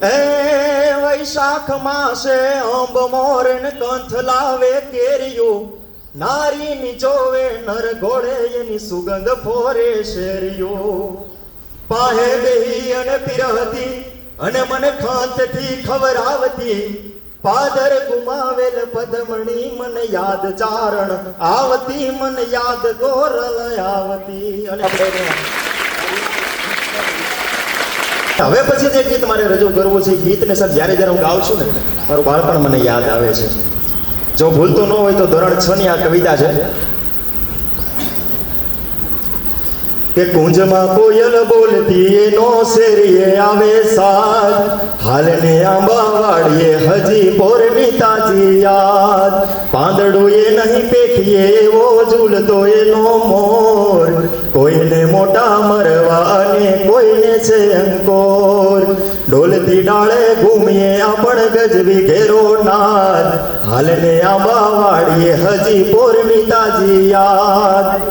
એ વૈશાખ માસે અંબ મોરન કંથ લાવે કેરિયું, નારી નીચોવે નર ઘોડે એની સુગંધ ફોરે શેરિયું. પાહે બેહી અને પીરહતી અને મને ખાંતથી ખવરાવતી, પાદર ગુમાવેલ પદમણી મન યાદ ચારણ આવતી, મન યાદ ગોરલ આવતી. અને હવે પછી જે ગીત મારે રજૂ કરવું છે, ગીતને સર જ્યારે જ્યારે હું ગાઉં છું ને મારું બાળપણ મને યાદ આવે છે. જો ભૂલતું ન હોય તો ધોરણ 6 ની આ કવિતા છે કે કુંજમાં કોયલ બોલતી એનો શેરીએ આવે સાજ, હાલને આંબા વાળીએ હજી પોરની તાજી યાદ, પાંદડું એ નહીં પેખીએ એવો ઝૂલતો એનો મોર, કોઈને મોટા મરવા અને કોઈને છે અંકોર, ડોલતી ડાળે ઘૂમીએ આપણ ગજવી ઘેરો નાદ, હાલને આંબા વાળીએ હજી પોરની તાજી યાદ.